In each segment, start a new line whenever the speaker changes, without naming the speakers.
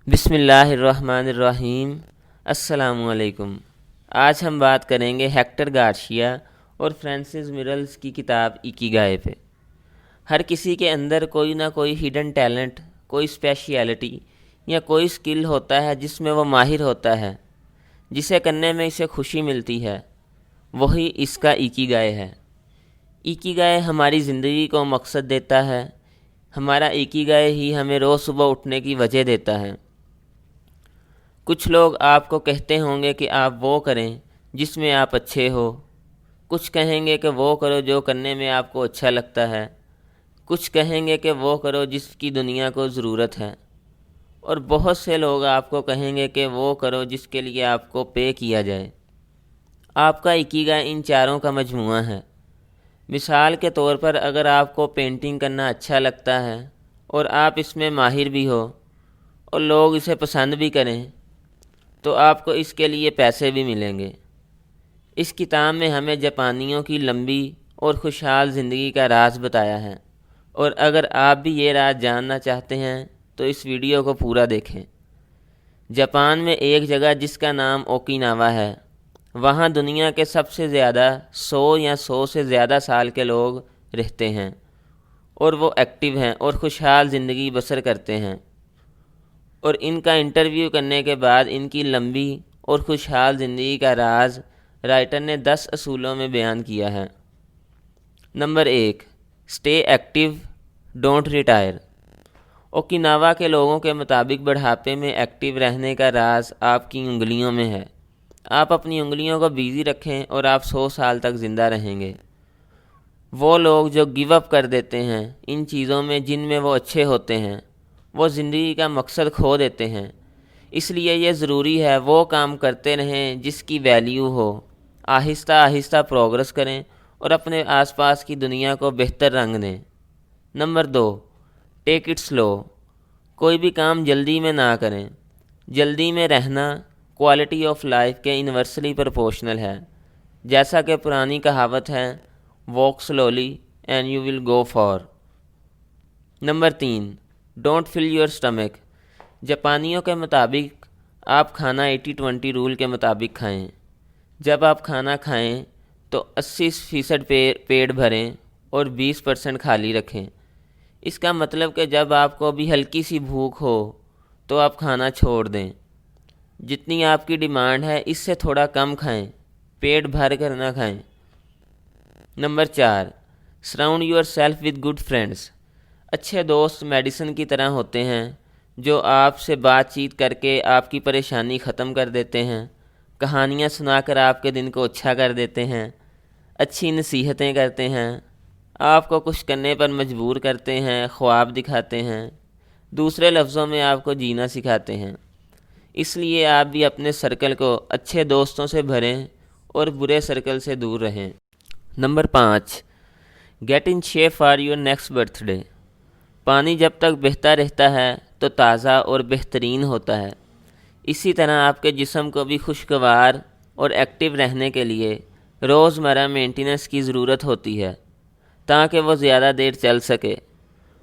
بسم اللہ الرحمن الرحیم۔ السلام علیکم۔ آج ہم بات کریں گے ہیکٹر گارشیا اور فرانسس مرلز کی کتاب اکیگائے پہ۔ ہر کسی کے اندر کوئی نہ کوئی ہڈن ٹیلنٹ، کوئی اسپیشیلٹی یا کوئی سکل ہوتا ہے جس میں وہ ماہر ہوتا ہے، جسے کرنے میں اسے خوشی ملتی ہے، وہی اس کا اکیگائے ہے۔ اکیگائے ہماری زندگی کو مقصد دیتا ہے۔ ہمارا اکیگائے ہی ہمیں روز صبح اٹھنے کی وجہ دیتا ہے۔ کچھ لوگ آپ کو کہتے ہوں گے کہ آپ وہ کریں جس میں آپ اچھے ہو، کچھ کہیں گے کہ وہ کرو جو کرنے میں آپ کو اچھا لگتا ہے، کچھ کہیں گے کہ وہ کرو جس کی دنیا کو ضرورت ہے، اور بہت سے لوگ آپ کو کہیں گے کہ وہ کرو جس کے لیے آپ کو پے کیا جائے۔ آپ کا اکیگائے ان چاروں کا مجموعہ ہے۔ مثال کے طور پر اگر آپ کو پینٹنگ کرنا اچھا لگتا ہے اور آپ اس میں ماہر بھی ہو اور لوگ اسے پسند بھی کریں، تو آپ کو اس کے لیے پیسے بھی ملیں گے۔ اس کتاب میں ہمیں جاپانیوں کی لمبی اور خوشحال زندگی کا راز بتایا ہے، اور اگر آپ بھی یہ راز جاننا چاہتے ہیں تو اس ویڈیو کو پورا دیکھیں۔ جاپان میں ایک جگہ جس کا نام اوکیناوا ہے، وہاں دنیا کے سب سے زیادہ 100 سے زیادہ سال کے لوگ رہتے ہیں، اور وہ ایکٹیو ہیں اور خوشحال زندگی بسر کرتے ہیں۔ اور ان کا انٹرویو کرنے کے بعد ان کی لمبی اور خوشحال زندگی کا راز رائٹر نے 10 اصولوں میں بیان کیا ہے۔ Number 1، stay active, don't retire. Okinawa کے لوگوں کے مطابق بڑھاپے میں ایکٹیو رہنے کا راز آپ کی انگلیوں میں ہے۔ آپ اپنی انگلیوں کو بیزی رکھیں اور آپ 100 سال تک زندہ رہیں گے۔ وہ لوگ جو گیو اپ کر دیتے ہیں ان چیزوں میں جن میں وہ اچھے ہوتے ہیں، وہ زندگی کا مقصد کھو دیتے ہیں۔ اس لیے یہ ضروری ہے وہ کام کرتے رہیں جس کی ویلیو ہو، آہستہ آہستہ پروگرس کریں اور اپنے آس پاس کی دنیا کو بہتر رنگ دیں۔ نمبر 2، ٹیک اٹ سلو۔ کوئی بھی کام جلدی میں نہ کریں۔ جلدی میں رہنا کوالٹی آف لائف کے انورسلی پرپورشنل ہے۔ جیسا کہ پرانی کہاوت ہے، walk slowly and you will go far. Number 3، don't fill your stomach. جاپانیوں کے مطابق آپ کھانا 80-20 رول کے مطابق کھائیں۔ جب آپ کھانا کھائیں تو 80% پیٹ بھریں اور 20% خالی رکھیں۔ اس کا مطلب کہ جب آپ کو بھی ہلکی سی بھوک ہو تو آپ کھانا چھوڑ دیں۔ جتنی آپ کی ڈیمانڈ ہے اس سے تھوڑا کم کھائیں، پیٹ بھر کر نہ کھائیں۔ Number 4، surround your self with good friends. اچھے دوست میڈیسن کی طرح ہوتے ہیں جو آپ سے بات چیت کر کے آپ کی پریشانی ختم کر دیتے ہیں، کہانیاں سنا کر آپ کے دن کو اچھا کر دیتے ہیں، اچھی نصیحتیں کرتے ہیں، آپ کو کچھ کرنے پر مجبور کرتے ہیں، خواب دکھاتے ہیں، دوسرے لفظوں میں آپ کو جینا سکھاتے ہیں۔ اس لیے آپ بھی اپنے سرکل کو اچھے دوستوں سے بھریں اور برے سرکل سے دور رہیں۔ Number 5، get in shape for your next birthday. پانی جب تک بہتا رہتا ہے تو تازہ اور بہترین ہوتا ہے۔ اسی طرح آپ کے جسم کو بھی خوشگوار اور ایکٹیو رہنے کے لیے روزمرہ مینٹیننس کی ضرورت ہوتی ہے تاکہ وہ زیادہ دیر چل سکے،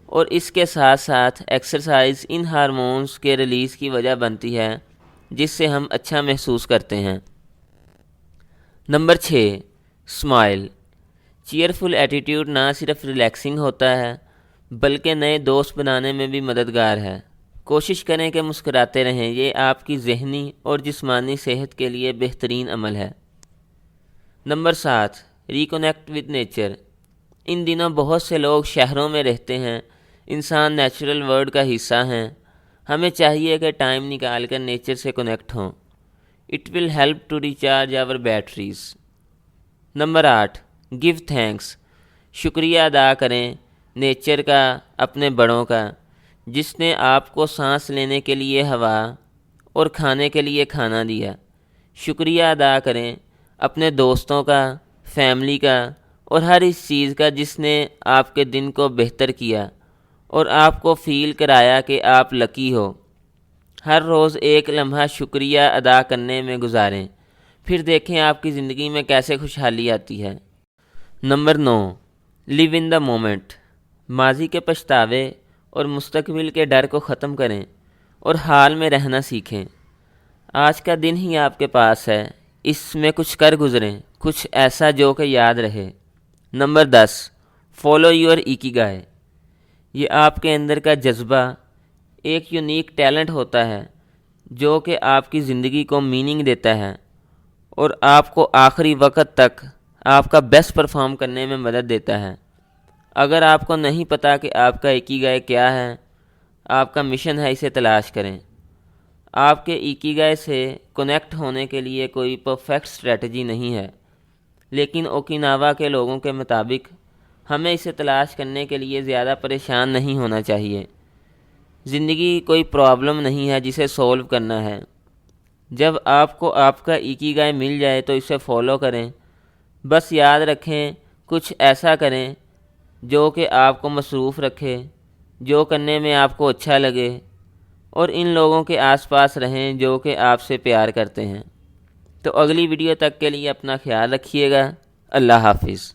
اور اس کے ساتھ ساتھ ایکسرسائز ان ہارمونز کے ریلیز کی وجہ بنتی ہے جس سے ہم اچھا محسوس کرتے ہیں۔ Number 6، smile. چیئرفل ایٹیٹیوڈ نہ صرف ریلیکسنگ ہوتا ہے بلکہ نئے دوست بنانے میں بھی مددگار ہے۔ کوشش کریں کہ مسکراتے رہیں، یہ آپ کی ذہنی اور جسمانی صحت کے لیے بہترین عمل ہے۔ Number 7، reconnect with nature. ان دنوں بہت سے لوگ شہروں میں رہتے ہیں، انسان نیچرل ورلڈ کا حصہ ہیں۔ ہمیں چاہیے کہ ٹائم نکال کر نیچر سے کنیکٹ ہوں۔ It will help to recharge our batteries. Number 8، give thanks. شکریہ ادا کریں نیچر کا، اپنے بڑوں کا، جس نے آپ کو سانس لینے کے لیے ہوا اور کھانے کے لیے کھانا دیا۔ شکریہ ادا کریں اپنے دوستوں کا، فیملی کا، اور ہر اس چیز کا جس نے آپ کے دن کو بہتر کیا اور آپ کو فیل کرایا کہ آپ لکی ہو۔ ہر روز ایک لمحہ شکریہ ادا کرنے میں گزاریں، پھر دیکھیں آپ کی زندگی میں کیسے خوشحالی آتی ہے۔ Number 9، live in the moment. ماضی کے پچھتاوے اور مستقبل کے ڈر کو ختم کریں اور حال میں رہنا سیکھیں۔ آج کا دن ہی آپ کے پاس ہے، اس میں کچھ کر گزریں، کچھ ایسا جو کہ یاد رہے۔ Number 10، follow your ikigai. یہ آپ کے اندر کا جذبہ ایک یونیک ٹیلنٹ ہوتا ہے جو کہ آپ کی زندگی کو میننگ دیتا ہے اور آپ کو آخری وقت تک آپ کا بیسٹ پرفارم کرنے میں مدد دیتا ہے۔ اگر آپ کو نہیں پتہ کہ آپ کا ایکیگائی کیا ہے، آپ کا مشن ہے، اسے تلاش کریں۔ آپ کے ایکیگائی سے کنیکٹ ہونے کے لیے کوئی پرفیکٹ اسٹریٹجی نہیں ہے، لیکن اوکیناوا کے لوگوں کے مطابق ہمیں اسے تلاش کرنے کے لیے زیادہ پریشان نہیں ہونا چاہیے۔ زندگی کوئی پرابلم نہیں ہے جسے سولو کرنا ہے۔ جب آپ کو آپ کا ایکیگائی مل جائے تو اسے فالو کریں۔ بس یاد رکھیں، کچھ ایسا کریں جو کہ آپ کو مصروف رکھے، جو کرنے میں آپ کو اچھا لگے، اور ان لوگوں کے آس پاس رہیں جو کہ آپ سے پیار کرتے ہیں۔ تو اگلی ویڈیو تک کے لیے اپنا خیال رکھیے گا۔ اللہ حافظ۔